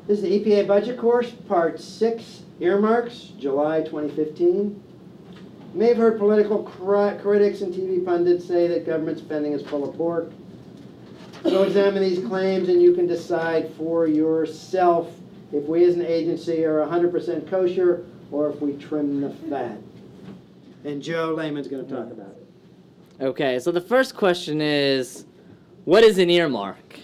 This is the EPA budget course, part 6, Earmarks, July 2015. You may have heard political critics and TV pundits say that government spending is full of pork. So examine these claims and you can decide for yourself if we as an agency are 100% kosher or if we trim the fat. And Joe Lehman's going to talk about it. Okay, so the first question is, what is an earmark?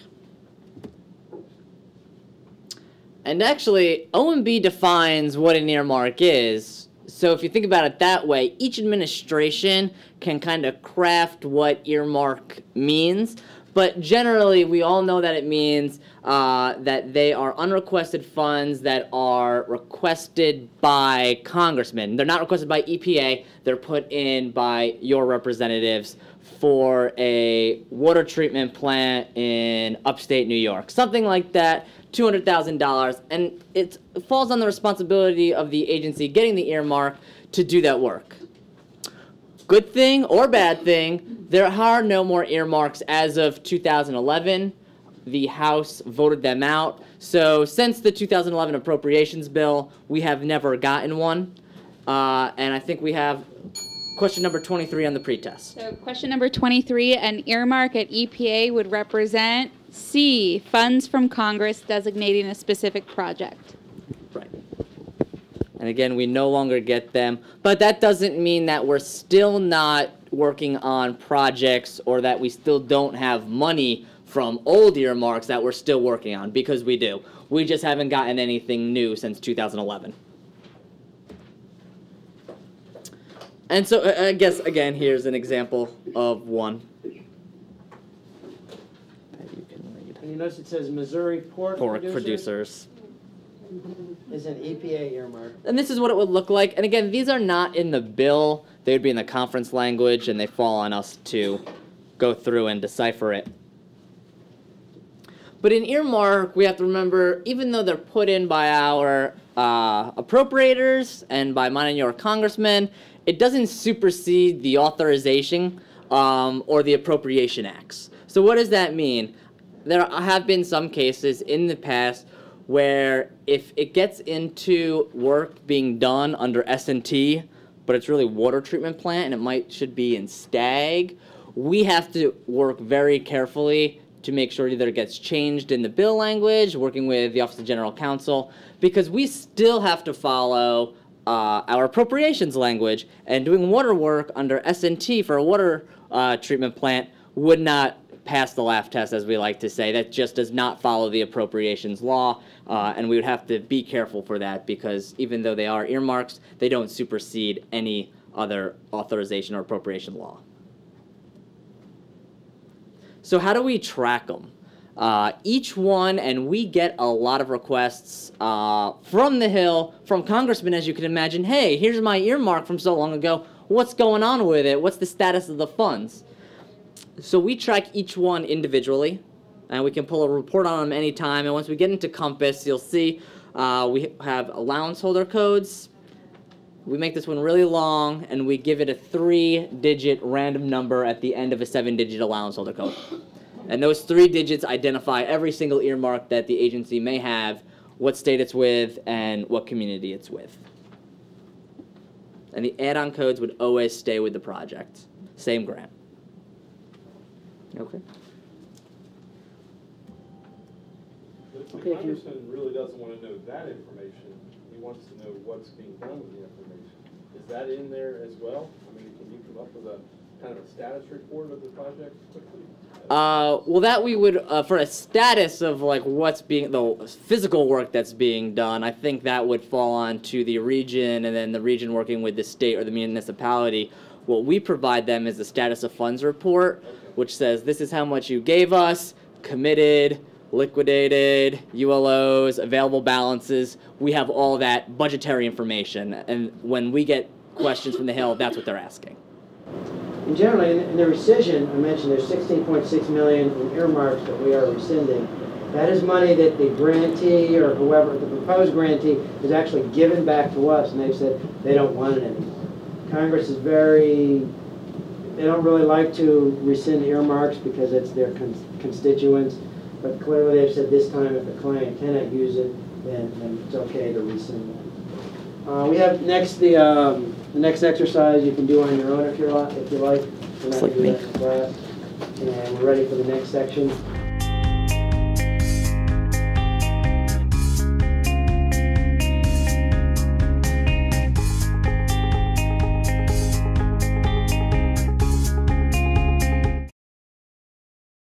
And actually, OMB defines what an earmark is. So if you think about it that way, each administration can kind of craft what earmark means. But generally, we all know that it means that they are unrequested funds that are requested by congressmen. They're not requested by EPA. They're put in by your representatives for a water treatment plant in upstate New York. Something like that, $200,000. And it falls on the responsibility of the agency getting the earmark to do that work. Good thing or bad thing, there are no more earmarks as of 2011. The House voted them out. So since the 2011 appropriations bill, we have never gotten one. And I think we have question number 23 on the pretest. So question number 23, an earmark at EPA would represent C, funds from Congress designating a specific project. Right. And again, we no longer get them, but that doesn't mean that we're still not working on projects or that we still don't have money from old earmarks that we're still working on, because we do. We just haven't gotten anything new since 2011. And so I guess, again, here's an example of one. And you notice it says Missouri pork producers. Is an EPA earmark. And this is what it would look like. And again, these are not in the bill. They would be in the conference language, and they fall on us to go through and decipher it. But in earmark, we have to remember, even though they're put in by our appropriators and by mine and your congressmen, it doesn't supersede the authorization or the appropriation acts. So what does that mean? There have been some cases in the past where if it gets into work being done under S&T, but it's really water treatment plant and it should be in STAG, we have to work very carefully to make sure that it gets changed in the bill language, working with the Office of General Counsel, because we still have to follow our appropriations language, and doing water work under S&T for a water treatment plant would not pass the laugh test, as we like to say. That just does not follow the appropriations law, and we would have to be careful for that, because even though they are earmarks, they don't supersede any other authorization or appropriation law. So how do we track them? Each one, and we get a lot of requests from the Hill, from congressmen, as you can imagine. Hey, here's my earmark from so long ago. What's going on with it? What's the status of the funds? So we track each one individually, and we can pull a report on them anytime. And once we get into Compass, you'll see we have allowance holder codes. We make this one really long, and we give it a 3-digit random number at the end of a 7-digit allowance holder code. And those 3 digits identify every single earmark that the agency may have, what state it's with, and what community it's with. And the add-on codes would always stay with the project. Same grant. Okay. The congressman really doesn't want to know that information. He wants to know what's being done with the information. Is that in there as well? I mean, can you come up with a kind of a status report of the project quickly? Well, that we would, for a status of like what's being, the physical work that's being done, I think that would fall on to the region, and then the region working with the state or the municipality. What we provide them is a status of funds report, which says this is how much you gave us, committed, liquidated, ULOs, available balances. We have all that budgetary information, and when we get questions from the Hill, that's what they're asking. And generally, in the rescission, I mentioned there's $16.6 million in earmarks that we are rescinding. That is money that the grantee or whoever, the proposed grantee, has actually given back to us, and they've said they don't want it anymore. Congress is they don't really like to rescind earmarks because it's their constituents, but clearly they've said this time if the client cannot use it, then it's okay to rescind that. We have next the next exercise you can do on your own if you like. We're not It's like gonna do me. that in class. And we're ready for the next section.